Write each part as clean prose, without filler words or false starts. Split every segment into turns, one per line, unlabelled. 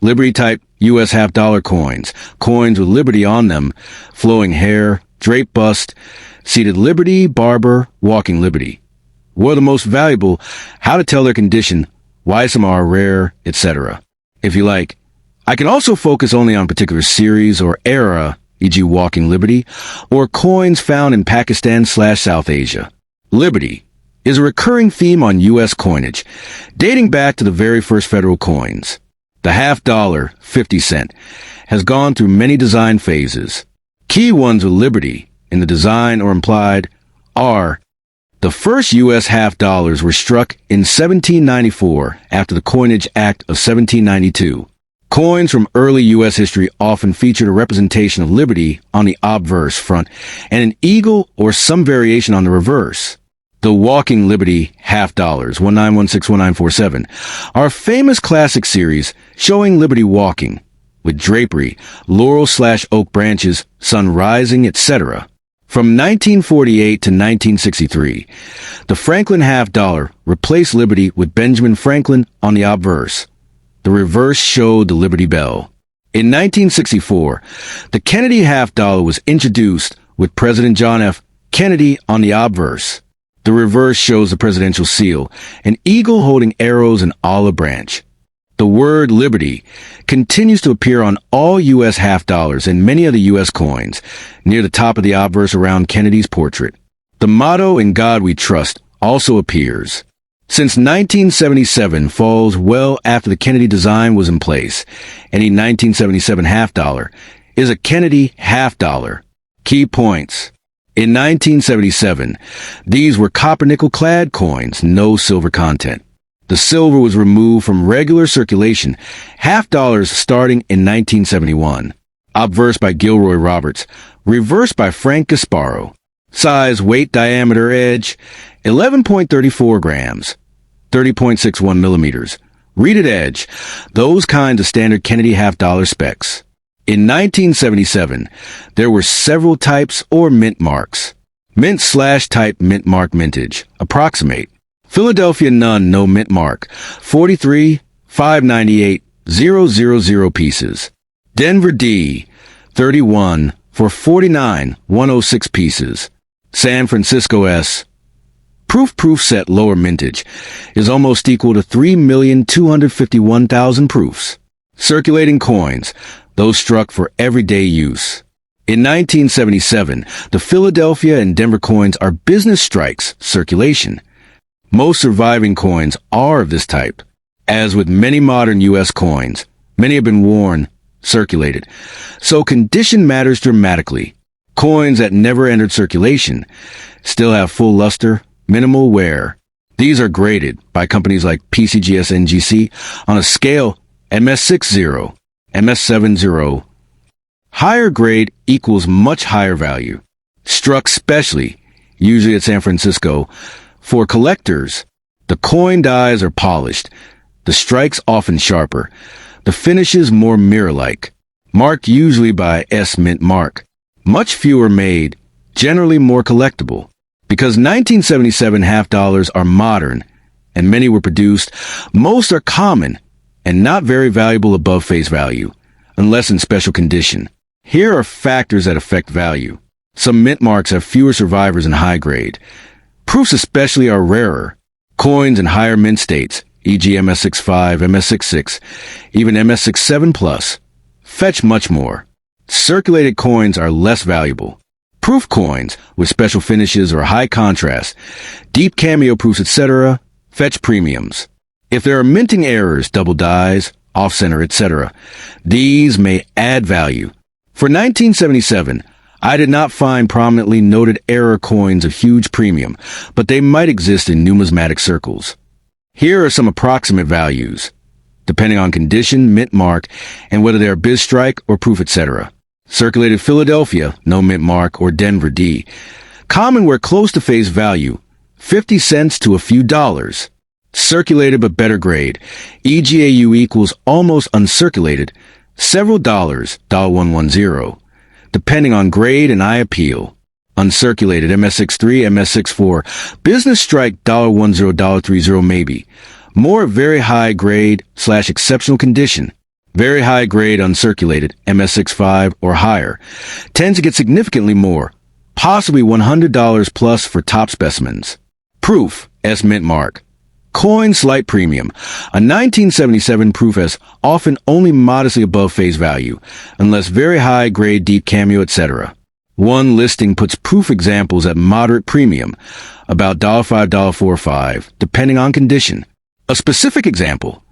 Liberty-type U.S. half-dollar coins, coins with Liberty on them, flowing hair, draped bust, seated Liberty, Barber, walking Liberty. What are the most valuable, how to tell their condition, why some are rare, etc. If you like, I can also focus only on particular series or era, e.g. walking Liberty, or coins found in Pakistan/South Asia. Liberty is a recurring theme on U.S. coinage, dating back to the very first federal coins. The half-dollar, 50 cent, has gone through many design phases. Key ones with Liberty, in the design or implied, are: the first U.S. half-dollars were struck in 1794 after the Coinage Act of 1792. Coins from early U.S. history often featured a representation of Liberty on the obverse front and an eagle or some variation on the reverse. The Walking Liberty half-dollars, 1916-1947, are a famous classic series showing Liberty walking, with drapery, laurel/oak branches, sun rising, etc. From 1948 to 1963, the Franklin half-dollar replaced Liberty with Benjamin Franklin on the obverse. The reverse showed the Liberty Bell. In 1964, the Kennedy half-dollar was introduced with President John F. Kennedy on the obverse. The reverse shows the presidential seal, an eagle holding arrows and olive branch. The word Liberty continues to appear on all U.S. half-dollars and many of the U.S. coins, near the top of the obverse around Kennedy's portrait. The motto, "In God We Trust," also appears. Since 1977 falls well after the Kennedy design was in place, any 1977 half-dollar is a Kennedy half-dollar. Key points. In 1977, these were copper-nickel-clad coins, no silver content. The silver was removed from regular circulation, half-dollars starting in 1971. Obverse by Gilroy Roberts, reverse by Frank Gasparo. Size, weight, diameter, edge, 11.34 grams, 30.61 millimeters. Reeded edge, those kinds of standard Kennedy half-dollar specs. In 1977, there were several types or mint marks. Mint/type mint mark mintage, approximate. Philadelphia none, no mint mark, 43, 598, 000 pieces. Denver D, 31, for 49, 106 pieces. San Francisco S. Proof set lower mintage is almost equal to 3,251,000 proofs. Circulating coins, those struck for everyday use. In 1977, the Philadelphia and Denver coins are business strikes, circulation. Most surviving coins are of this type. As with many modern U.S. coins, many have been worn, circulated. So condition matters dramatically. Coins that never entered circulation still have full luster, minimal wear. These are graded by companies like PCGS NGC on a scale MS60, MS70. Higher grade equals much higher value. Struck specially, usually at San Francisco, for collectors. The coin dies are polished, the strikes often sharper, the finishes more mirror-like, marked usually by S mint mark. Much fewer made, generally more collectible. Because 1977 half-dollars are modern, and many were produced, most are common and not very valuable above face value, unless in special condition. Here are factors that affect value. Some mint marks have fewer survivors in high grade. Proofs especially are rarer. Coins in higher mint states, e.g. MS65, MS66, even MS67+, fetch much more. Circulated coins are less valuable. Proof coins, with special finishes or high contrast, deep cameo proofs, etc., fetch premiums. If there are minting errors, double dies, off-center, etc., these may add value. For 1977, I did not find prominently noted error coins of huge premium, but they might exist in numismatic circles. Here are some approximate values, depending on condition, mint mark, and whether they are biz strike or proof, etc. Circulated Philadelphia, no mint mark, or Denver D. Common where close to face value, 50 cents to a few dollars. Circulated but better grade, EGAU equals almost uncirculated, several dollars, $110, depending on grade and eye appeal. Uncirculated, MS63, MS64, business strike, $10, $30 maybe. More very high grade / exceptional condition. Very high grade uncirculated, MS65 or higher, tends to get significantly more, possibly $100 plus for top specimens. Proof, S mint mark. Coin slight premium. A 1977 proof S often only modestly above face value, unless very high grade deep cameo, etc. One listing puts proof examples at moderate premium, about $5, $4.5, depending on condition. A specific example,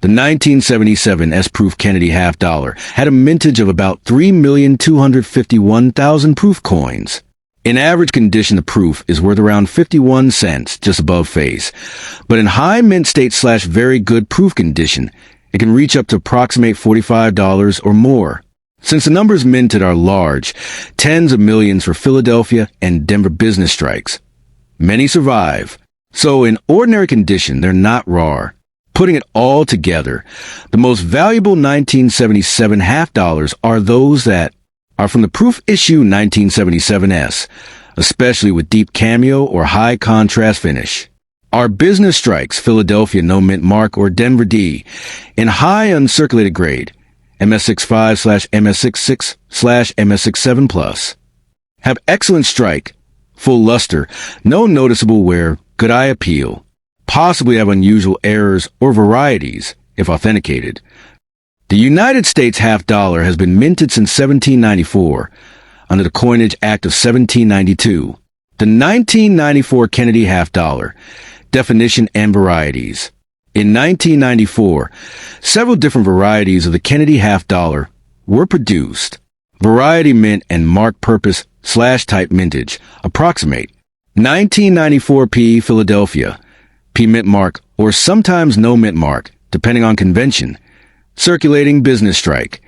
the 1977 S-proof Kennedy half dollar had a mintage of about 3,251,000 proof coins. In average condition, the proof is worth around 51 cents, just above face. But in high mint state / very good proof condition, it can reach up to approximate $45 or more. Since the numbers minted are large, tens of millions for Philadelphia and Denver business strikes, many survive. So in ordinary condition, they're not rare. Putting it all together, the most valuable 1977 half dollars are those that are from the proof issue 1977S, especially with deep cameo or high contrast finish. Our business strikes, Philadelphia no mint mark or Denver D, in high uncirculated grade, MS65/MS66/MS67 plus, have excellent strike, full luster, no noticeable wear, good eye appeal, possibly have unusual errors or varieties, if authenticated. The United States half dollar has been minted since 1794, under the Coinage Act of 1792. The 1994 Kennedy half dollar, definition and varieties. In 1994, several different varieties of the Kennedy half dollar were produced. Variety mint and mark purpose / type mintage, approximate. 1994 P Philadelphia, P mint mark or sometimes no mint mark, depending on convention. Circulating business strike.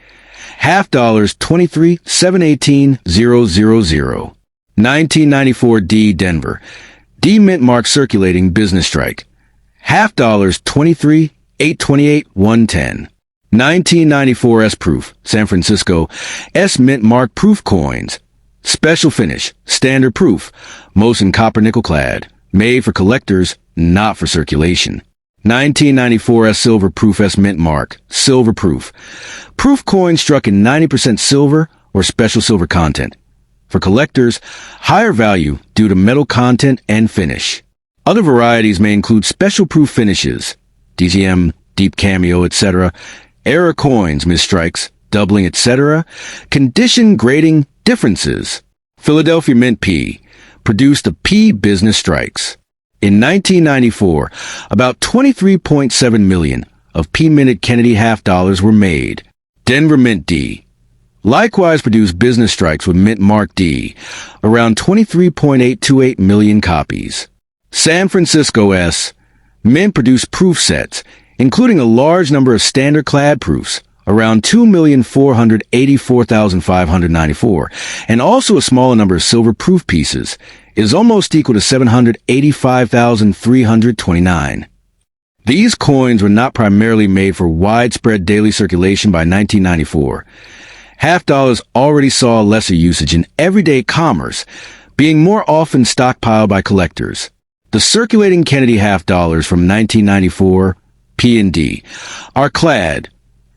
Half dollars 23/718,000. 1994 D Denver, D mint mark circulating business strike. Half dollars 23/828,110. 1994 S proof, San Francisco, S mint mark proof coins. Special finish, standard proof, most in copper nickel clad, made for collectors, not for circulation. 1994 S silver proof S mint mark, silver proof. Proof coin struck in 90% silver or special silver content. For collectors, higher value due to metal content and finish. Other varieties may include special proof finishes, DCM, deep cameo, etc., error coins, misstrikes, doubling, etc., condition grading differences. Philadelphia Mint P produced the P business strikes. In 1994, about 23.7 million of P-minted Kennedy half dollars were made. Denver Mint D likewise produced business strikes with mint mark D, around 23.828 million copies. San Francisco S Mint produced proof sets, including a large number of standard clad proofs, around 2,484,594, and also a smaller number of silver proof pieces, is almost equal to 785,329. These coins were not primarily made for widespread daily circulation by 1994. Half dollars already saw lesser usage in everyday commerce, being more often stockpiled by collectors. The circulating Kennedy half dollars from 1994, P and D, are clad,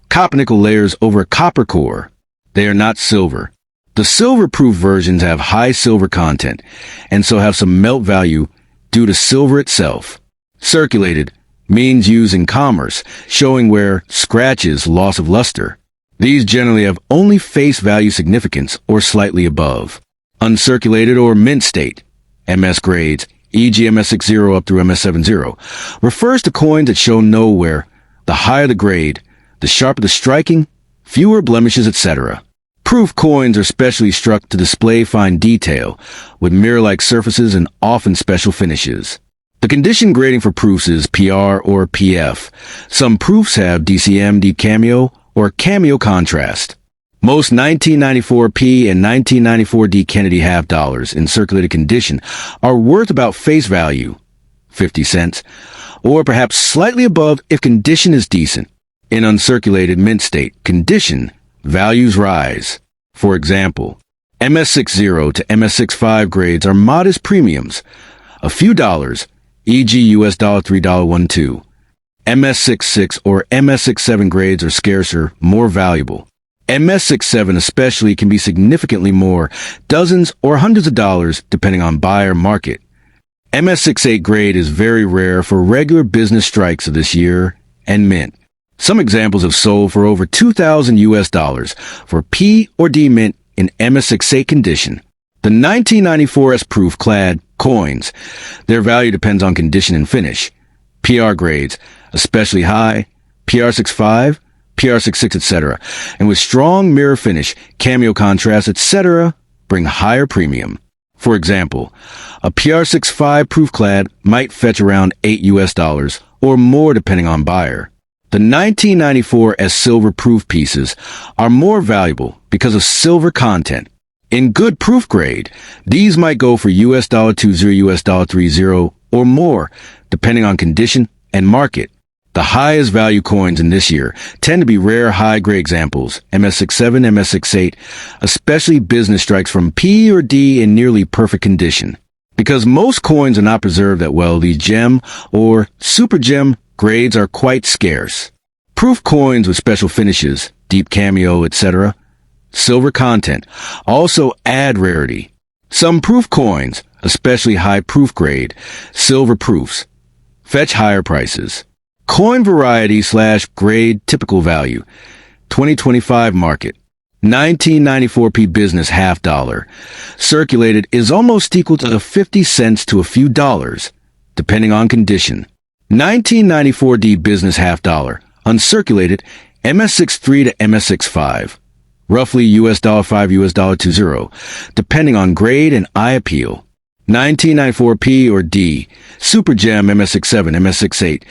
copper nickel layers over a copper core. They are not silver. The silver-proof versions have high silver content, and so have some melt value due to silver itself. Circulated means used in commerce, showing where scratches, loss of luster. These generally have only face value significance or slightly above. Uncirculated or mint state, MS grades, e.g. MS60 up through MS70, refers to coins that show nowhere. The higher the grade, the sharper the striking, fewer blemishes, etc. Proof coins are specially struck to display fine detail, with mirror-like surfaces and often special finishes. The condition grading for proofs is PR or PF. Some proofs have DCM, deep cameo, or cameo contrast. Most 1994 P and 1994 D Kennedy half dollars in circulated condition are worth about face value, 50 cents, or perhaps slightly above if condition is decent. In uncirculated mint state condition, values rise. For example, MS60 to MS65 grades are modest premiums, a few dollars, e.g. US $3.12. MS66 or MS67 grades are scarcer, more valuable. MS67 especially can be significantly more, dozens or hundreds of dollars depending on buyer market. MS68 grade is very rare for regular business strikes of this year and mint. Some examples have sold for over $2,000 for P or D mint in MS68 condition. The 1994 S-proof clad coins, their value depends on condition and finish. PR grades, especially high, PR65, PR66, etc., and with strong mirror finish, cameo contrast, etc., bring higher premium. For example, a PR65 proof clad might fetch around $8 or more depending on buyer. The 1994 S silver proof pieces are more valuable because of silver content. In good proof grade, these might go for $20, $30 or more, depending on condition and market. The highest value coins in this year tend to be rare high-grade examples, MS67, MS68, especially business strikes from P or D in nearly perfect condition. Because most coins are not preserved that well, these gem or super gem grades are quite scarce. Proof coins with special finishes, deep cameo, etc., silver content, also add rarity. Some proof coins, especially high proof grade, silver proofs, fetch higher prices. Coin variety / grade typical value, 2025 market, 1994p business $half, circulated is almost equal to 50 cents to a few dollars, depending on condition. 1994D business $half, uncirculated MS63 to MS65, roughly $5, $20, depending on grade and eye appeal. 1994P or D, Super Gem MS67, MS68.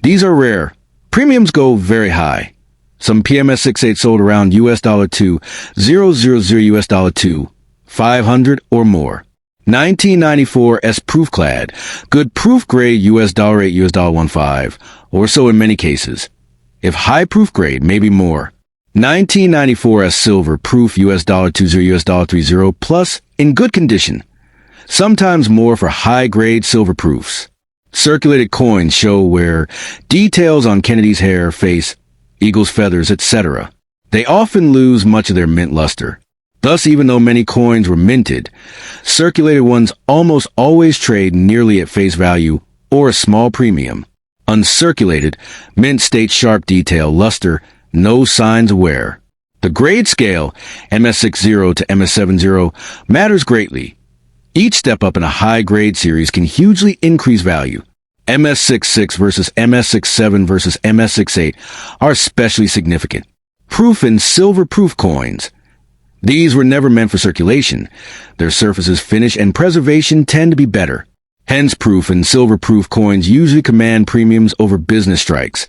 These are rare. Premiums go very high. Some PMS68 sold around $2, $000 $500 or more. 1994 S proof clad, good proof grade $8, $15, or so in many cases. If high proof grade, maybe more. 1994 S silver proof $20, $30 plus in good condition. Sometimes more for high-grade silver proofs. Circulated coins show where details on Kennedy's hair, face, eagle's feathers, etc. They often lose much of their mint luster. Thus, even though many coins were minted, circulated ones almost always trade nearly at face value or a small premium. Uncirculated, mint states sharp detail, luster, no signs of wear. The grade scale, MS60 to MS70, matters greatly. Each step up in a high-grade series can hugely increase value. MS66 versus MS67 versus MS68 are especially significant. Proof and silver proof coins. These were never meant for circulation. Their surfaces, finish, and preservation tend to be better. Hence, proof and silver proof coins usually command premiums over business strikes,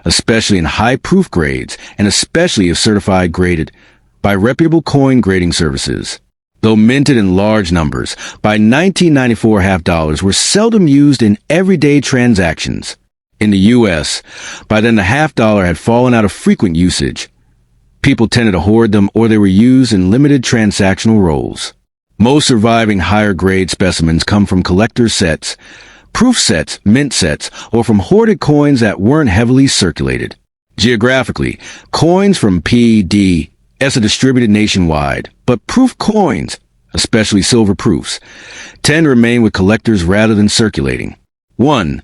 especially in high-proof grades and especially if certified graded by reputable coin grading services. Though minted in large numbers, by 1994 $half were seldom used in everyday transactions. In the U.S., by then the $half had fallen out of frequent usage. People tended to hoard them or they were used in limited transactional roles. Most surviving higher-grade specimens come from collector sets, proof sets, mint sets, or from hoarded coins that weren't heavily circulated. Geographically, coins from P, D, S are distributed nationwide, but proof coins, especially silver proofs, tend to remain with collectors rather than circulating. 1.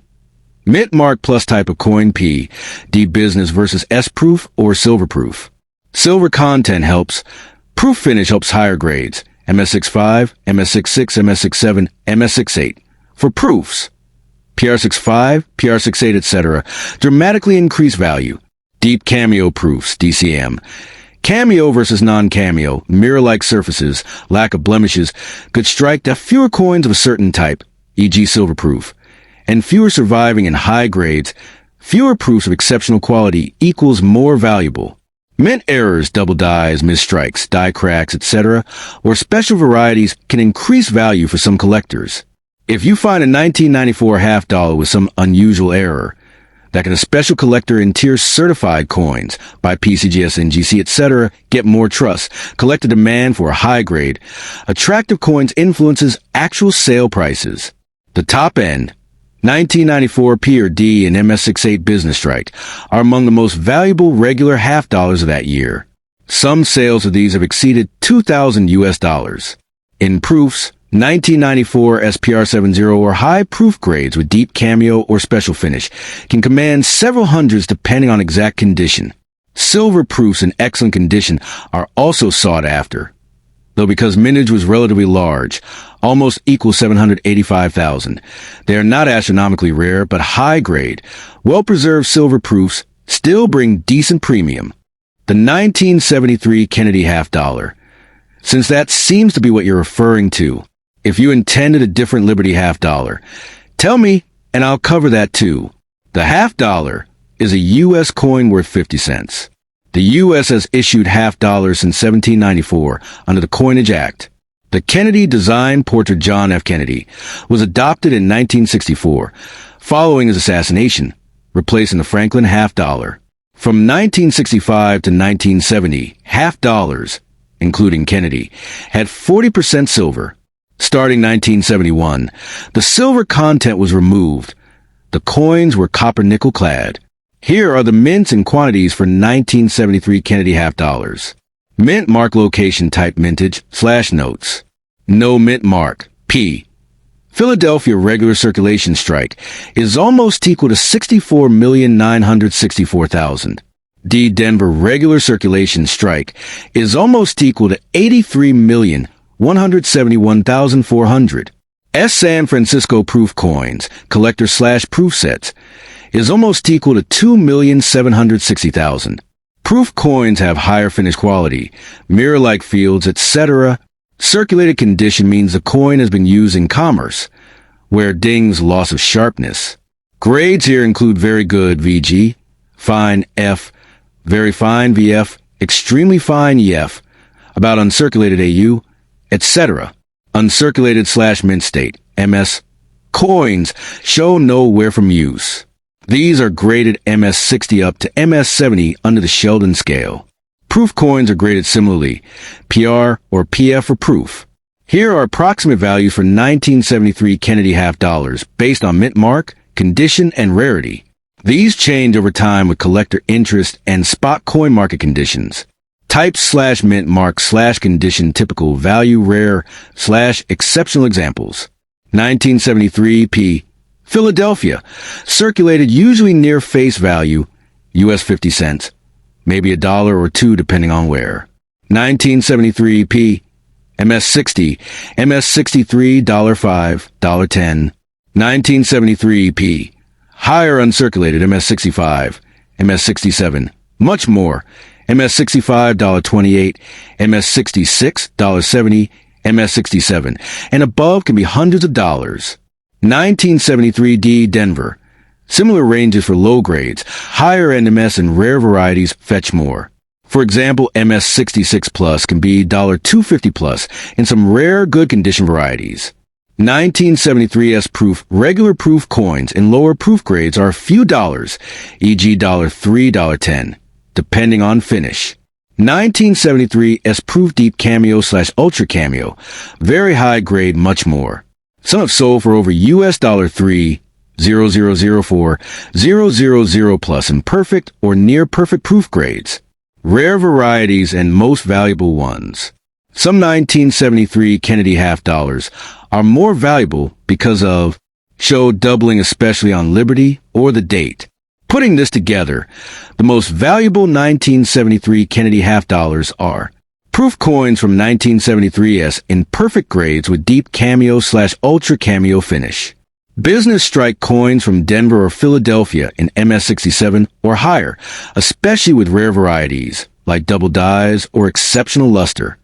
Mint mark plus type of coin P, D business versus S proof or silver proof. Silver content helps. Proof finish helps higher grades, MS65, MS66, MS67, MS68. For proofs, PR65, PR68, etc., dramatically increase value. Deep cameo proofs, DCM. Cameo versus non-cameo, mirror-like surfaces, lack of blemishes, could strike to fewer coins of a certain type, e.g. silver proof, and fewer surviving in high grades, fewer proofs of exceptional quality equals more valuable. Mint errors, double dies, misstrikes, die cracks, etc., or special varieties can increase value for some collectors. If you find a 1994 $half with some unusual error, that can a special collector in tier certified coins by PCGS, NGC, etc. get more trust, collect a demand for a high grade. Attractive coins influences actual sale prices. The top end, 1994 P or D and MS68 Business Strike are among the most valuable regular half dollars of that year. Some sales of these have exceeded $2,000. In proofs, 1994 SPR70 or high proof grades with deep cameo or special finish can command several hundreds depending on exact condition. Silver proofs in excellent condition are also sought after, though because mintage was relatively large, almost equal 785,000. They are not astronomically rare, but high-grade, well-preserved silver proofs still bring decent premium. The 1973 Kennedy half dollar. Since that seems to be what you're referring to, if you intended a different Liberty half dollar, tell me and I'll cover that too. The half dollar is a U.S. coin worth 50 cents. The U.S. has issued half dollars since 1794 under the Coinage Act. The Kennedy-designed portrait John F. Kennedy was adopted in 1964, following his assassination, replacing the Franklin half dollar. From 1965 to 1970, half dollars, including Kennedy, had 40% silver. Starting 1971, the silver content was removed. The coins were copper-nickel clad. Here are the mints and quantities for 1973 Kennedy half dollars. Mint mark location type mintage / notes. No mint mark, P. Philadelphia regular circulation strike is almost equal to 64,964,000. D. Denver regular circulation strike is almost equal to 83,171,400. S. San Francisco proof coins, collector / proof sets, is almost equal to 2,760,000. Proof coins have higher finish quality, mirror-like fields, etc. Circulated condition means the coin has been used in commerce, where dings loss of sharpness. Grades here include very good VG, fine F, very fine VF, extremely fine EF, about uncirculated AU, etc. Uncirculated / mint state, MS. Coins show no wear from use. These are graded MS60 up to MS70 under the Sheldon scale. Proof coins are graded similarly, PR or PF for proof. Here are approximate values for 1973 Kennedy half dollars based on mint mark, condition, and rarity. These change over time with collector interest and spot coin market conditions. Type / mint mark / condition typical value rare / exceptional examples. 1973 P. Philadelphia, circulated usually near face value, US 50 cents, maybe $1 or $2 depending on where. 1973 P. MS60, MS63 $5, $10. 1973 P. Higher uncirculated MS65, MS67, much more. MS65 $28, MS66 $70, MS67, and above can be hundreds of dollars. 1973 D. Denver. Similar ranges for low grades, higher end MS and rare varieties fetch more. For example, MS66 plus can be $250 plus in some rare good condition varieties. 1973 S proof regular proof coins in lower proof grades are a few dollars, e.g. $3, $10, depending on finish. 1973 S proof deep cameo / ultra cameo, very high grade, much more. Some have sold for over US $3, 0004, 000 plus in perfect or near perfect proof grades. Rare varieties and most valuable ones. Some 1973 Kennedy half dollars are more valuable because of show doubling, especially on Liberty or the date. Putting this together, the most valuable 1973 Kennedy half dollars are proof coins from 1973S in perfect grades with deep cameo / ultra cameo finish. Business strike coins from Denver or Philadelphia in MS67 or higher, especially with rare varieties like double dyes or exceptional luster.